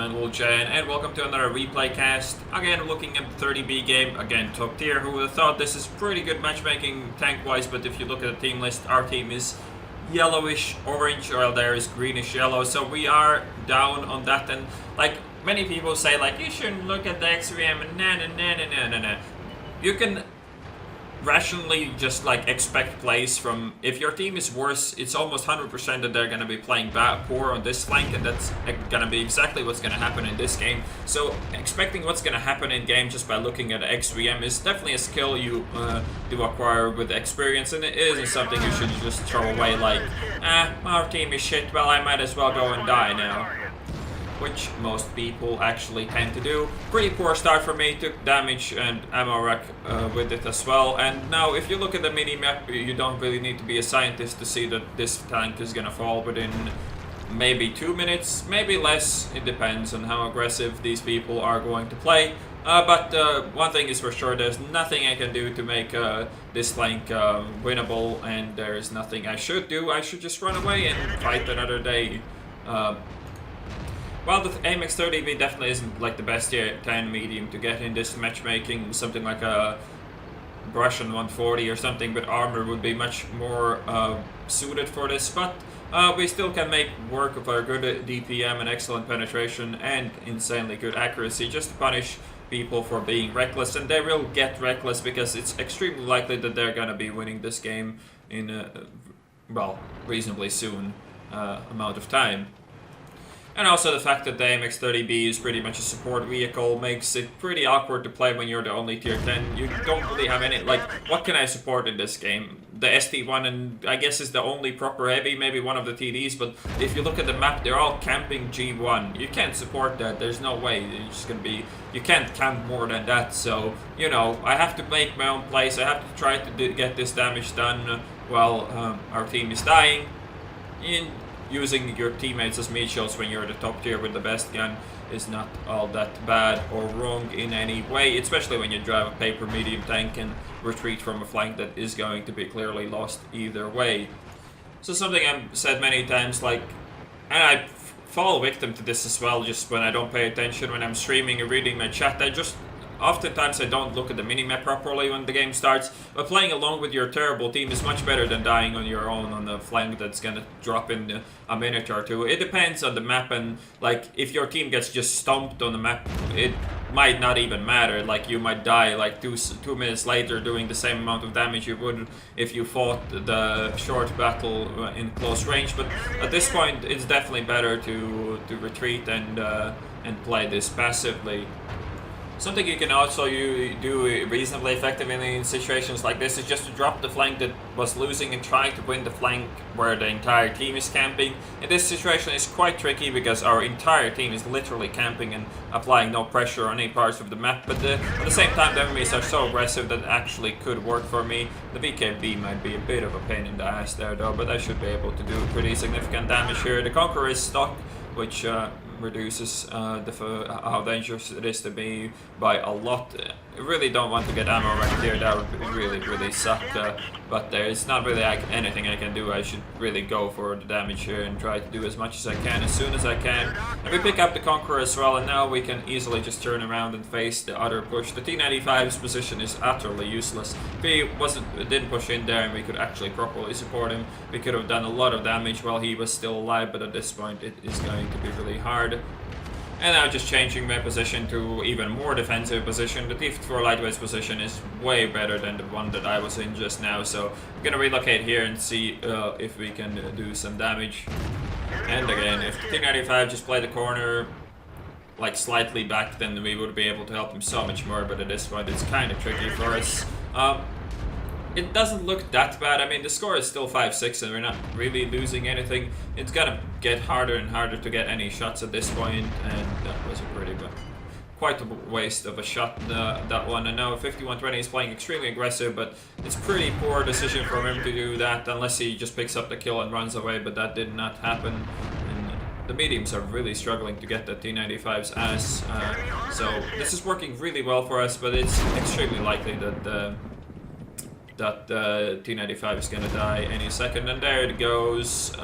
Mental Jan, and welcome to another replay cast. Again, looking at the 30B game, again top tier. Who would have thought this is pretty good matchmaking tank-wise, but if you look at the team list, our team is yellowish orange, while there is greenish yellow, so we are down on that. And like many people say, like, you shouldn't look at the XVM and na. You can rationally just like expect plays from, if your team is worse, it's almost 100% that they're going to be playing poor on this flank, and that's going to be exactly what's going to happen in this game. So expecting what's going to happen in game just by looking at XVM is definitely a skill you do acquire with experience, and it isn't something you should just throw away like, our team is shit, well I might as well go and die now, which most people actually tend to do. Pretty poor start for me, took damage and ammo wreck with it as well. And now if you look at the mini-map, you don't really need to be a scientist to see that this tank is gonna fall within maybe 2 minutes, maybe less. It depends on how aggressive these people are going to play. But one thing is for sure, there's nothing I can do to make this flank winnable, and there's nothing I should do. I should just run away and fight another day. Well, the AMX 30B definitely isn't like the best tier 10 medium to get in this matchmaking. Something like a Russian 140 or something with armor would be much more suited for this, but we still can make work of our good DPM and excellent penetration and insanely good accuracy just to punish people for being reckless, and they will get reckless because it's extremely likely that they're gonna be winning this game in well, reasonably soon amount of time. And also the fact that the AMX 30B is pretty much a support vehicle makes it pretty awkward to play when you're the only tier 10. You don't really have any, like, what can I support in this game? The ST1 and I guess is the only proper heavy, maybe one of the TDs, but if you look at the map, they're all camping G1. You can't support that, there's no way. It's just gonna be, you can't camp more than that, so, you know, I have to make my own plays, I have to try to get this damage done while our team is dying. Using your teammates as meat shields when you're the top tier with the best gun is not all that bad or wrong in any way, especially when you drive a paper medium tank and retreat from a flank that is going to be clearly lost either way. So something I've said many times, like, and I fall victim to this as well, just when I don't pay attention when I'm streaming or reading my chat, oftentimes I don't look at the minimap properly when the game starts, but playing along with your terrible team is much better than dying on your own on the flank that's gonna drop in a minute or two. It depends on the map, and like if your team gets just stomped on the map, it might not even matter. Like you might die like two minutes later doing the same amount of damage you would if you fought the short battle in close range, but at this point it's definitely better to retreat and play this passively. Something you can also do reasonably effectively in situations like this is just to drop the flank that was losing and try to win the flank where the entire team is camping. In this situation it's quite tricky because our entire team is literally camping and applying no pressure on any parts of the map, but at the same time the enemies are so aggressive that it actually could work for me. The BKB might be a bit of a pain in the ass there though, but I should be able to do pretty significant damage here. The Conqueror is stuck, which reduces how dangerous it is to be by a lot. I really don't want to get ammo right here, that would really suck, but there's not really anything I can do. I should really go for the damage here and try to do as much as I can as soon as I can. And we pick up the Conqueror as well, and now we can easily just turn around and face the other push. The T-95's position is utterly useless. If he didn't push in there and we could actually properly support him, we could have done a lot of damage while he was still alive, but at this point it is going to be really hard. And now just changing my position to even more defensive position. The T-54 Lightweight's position is way better than the one that I was in just now, so I'm gonna relocate here and see if we can do some damage. And again, if the T-95 just played the corner like slightly back, then we would be able to help him so much more, but at this point it's kind of tricky for us. It doesn't look that bad. I mean, the score is still 5-6 and we're not really losing anything. It's gonna get harder and harder to get any shots at this point, and that was quite a waste of a shot, that one. And now 5120 is playing extremely aggressive, but it's pretty poor decision for him to do that unless he just picks up the kill and runs away, but that did not happen. And the mediums are really struggling to get the T-95's ass, so this is working really well for us, but it's extremely likely that T-95 is gonna die any second, and there it goes.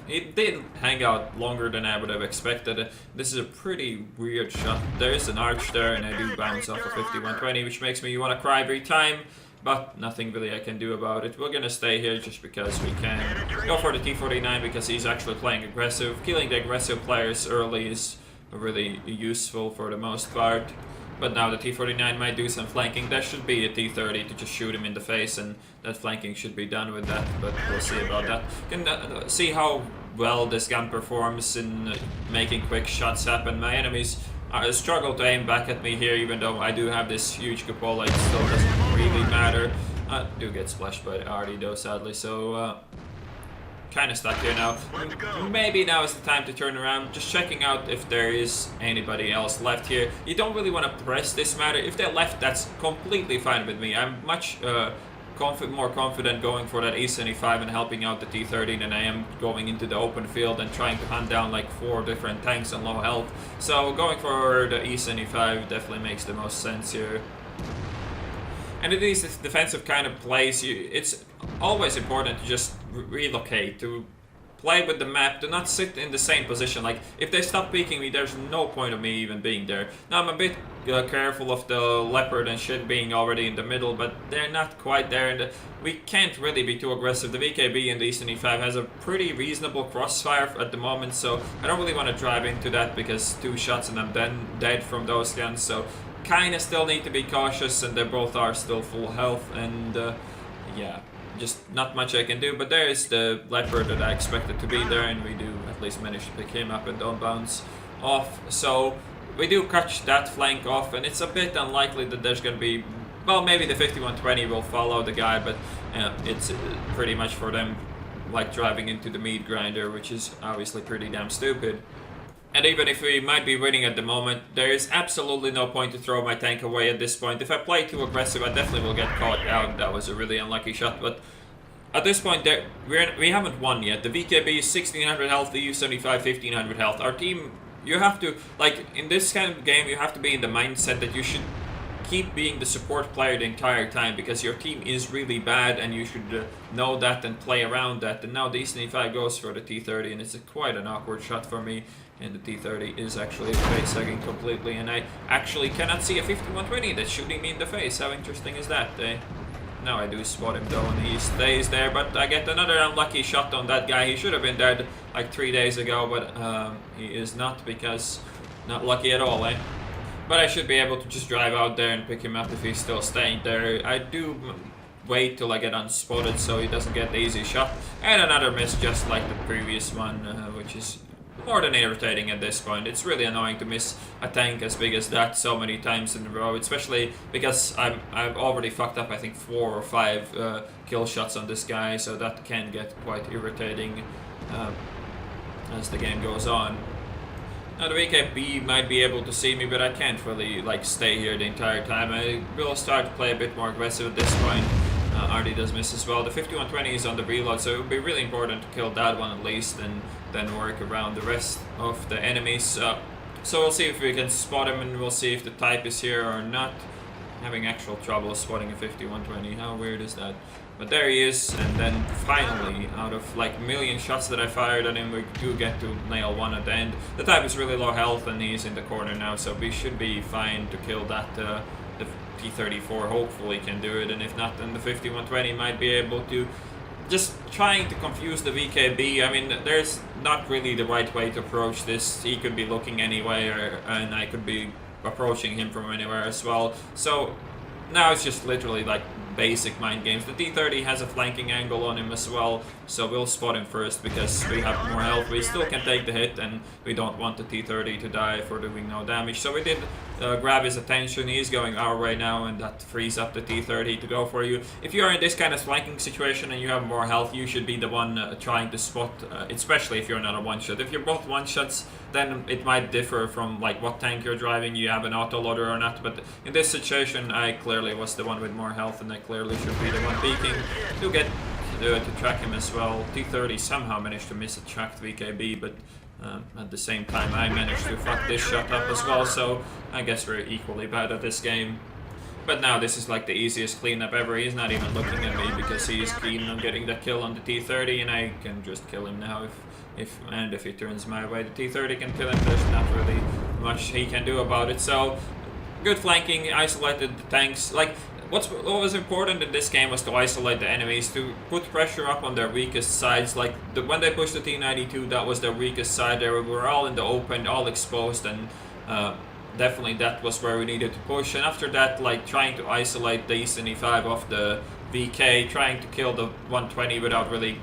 It did hang out longer than I would have expected. This is a pretty weird shot. There is an arch there, and I do bounce off a 5120, which makes me want to cry every time. But nothing really I can do about it. We're gonna stay here just because we can. Go for the T49 because he's actually playing aggressive. Killing the aggressive players early is really useful for the most part. But now the T49 might do some flanking. There should be a T30 to just shoot him in the face, and that flanking should be done with that, but we'll see about that. Can see how well this gun performs in making quick shots happen. My enemies struggle to aim back at me here, even though I do have this huge cupola. It still doesn't really matter. I do get splashed by the Artie though, sadly, so kind of stuck here now. Maybe now is the time to turn around. Just checking out if there is anybody else left here. You don't really want to press this matter. If they're left, that's completely fine with me. I'm much more confident going for that E75 and helping out the T30 than I am going into the open field and trying to hunt down like 4 different tanks on low health. So going for the E75 definitely makes the most sense here. And in these defensive kind of plays, it's always important to just relocate, to play with the map, to not sit in the same position. Like, if they stop peeking me, there's no point of me even being there. Now, I'm a bit careful of the Leopard and shit being already in the middle, but they're not quite there. And we can't really be too aggressive. The VKB in the E75 has a pretty reasonable crossfire at the moment, so I don't really want to drive into that because 2 shots and I'm then dead from those guns. So kind of still need to be cautious, and they both are still full health, and yeah, just not much I can do. But there is the Leopard that I expected to be there, and we do at least manage to pick him up and don't bounce off. So we do catch that flank off, and it's a bit unlikely that there's going to be, well, maybe the 5120 will follow the guy, but it's pretty much for them like driving into the meat grinder, which is obviously pretty damn stupid. And even if we might be winning at the moment, there is absolutely no point to throw my tank away at this point. If I play too aggressive, I definitely will get caught out. That was a really unlucky shot, but at this point, we haven't won yet. The VKB is 1600 health, the U75 1500 health. Our team, you have to, like, in this kind of game, you have to be in the mindset that you should keep being the support player the entire time, because your team is really bad and you should know that and play around that. And now the E75 goes for the T30, and it's quite an awkward shot for me. And the T30 is actually face-hugging completely, and I actually cannot see a 5120 that's shooting me in the face. How interesting is that, eh? Now I do spot him though, and he stays there, but I get another unlucky shot on that guy. He should have been dead like 3 days ago, but he is not, because not lucky at all, eh? But I should be able to just drive out there and pick him up if he's still staying there. I do wait till I get unspotted so he doesn't get the easy shot. And another miss just like the previous one, which is more than irritating at this point. It's really annoying to miss a tank as big as that so many times in a row, especially because I've already fucked up I think 4 or 5 kill shots on this guy, so that can get quite irritating as the game goes on. Now the VKB might be able to see me, but I can't really like stay here the entire time. I will start to play a bit more aggressive at this point. Artie does miss as well. The 5120 is on the reload, so it would be really important to kill that one at least, and then work around the rest of the enemies. So we'll see if we can spot him, and we'll see if the type is here or not. Having actual trouble spotting a 5120. How weird is that? But there he is, and then finally, out of like a million shots that I fired at him, we do get to nail one at the end. The type is really low health, and he's in the corner now, so we should be fine to kill that. The T-34 hopefully can do it, and if not, then the 5120 might be able to. Just trying to confuse the VKB. I mean, there's not really the right way to approach this. He could be looking anywhere, and I could be approaching him from anywhere as well. So now it's just literally like basic mind games. The T-30 has a flanking angle on him as well, so we'll spot him first because we have more health. We still can take the hit, and we don't want the T-30 to die for doing no damage. So we did grab his attention. He's going our way now, and that frees up the T-30 to go for you. If you are in this kind of flanking situation and you have more health, you should be the one trying to spot, especially if you're not a one-shot. If you're both one-shots, then it might differ from like what tank you're driving, you have an auto-loader or not, but in this situation I clearly was the one with more health, and I clearly should be the one peeking. Do get to track him as well. T-30 somehow managed to miss a tracked VKB, but at the same time I managed to fuck this shot up as well, so I guess we're equally bad at this game. But now this is like the easiest cleanup ever. He's not even looking at me because he's keen on getting the kill on the T-30, and I can just kill him now if he turns my way, the T30 can kill him. There's not really much he can do about it. So good flanking, isolated the tanks. Like what was important in this game was to isolate the enemies, to put pressure up on their weakest sides. Like when they pushed the T92, that was their weakest side. They were all in the open, all exposed, and definitely that was where we needed to push. And after that, like trying to isolate the Eastern E5 off the VK, trying to kill the 120 without really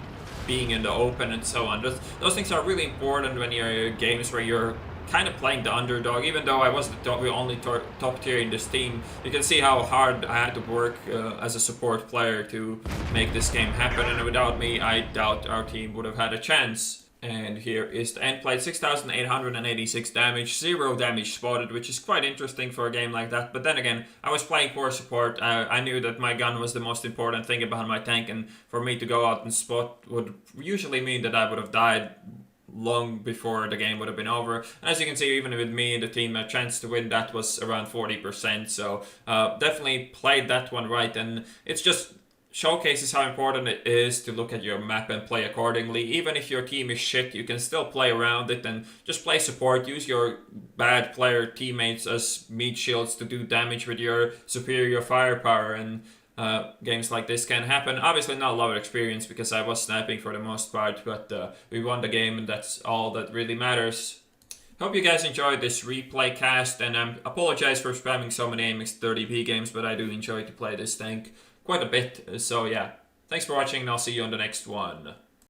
being in the open and so on. Those things are really important when you're in games where you're kind of playing the underdog. Even though I was the only top tier in this team, you can see how hard I had to work as a support player to make this game happen, and without me I doubt our team would have had a chance. And here is the end plate, 6,886 damage, 0 damage spotted, which is quite interesting for a game like that. But then again, I was playing core support. I knew that my gun was the most important thing behind my tank, and for me to go out and spot would usually mean that I would have died long before the game would have been over. And as you can see, even with me and the team, a chance to win that was around 40%. So definitely played that one right, and it's just showcases how important it is to look at your map and play accordingly. Even if your team is shit, you can still play around it and just play support. Use your bad player teammates as meat shields to do damage with your superior firepower, and games like this can happen. Obviously not a lot of experience because I was sniping for the most part, but we won the game, and that's all that really matters. Hope you guys enjoyed this replay cast, and I apologize for spamming so many AMX 30p games, but I do enjoy to play this tank quite a bit. So yeah, thanks for watching, and I'll see you on the next one.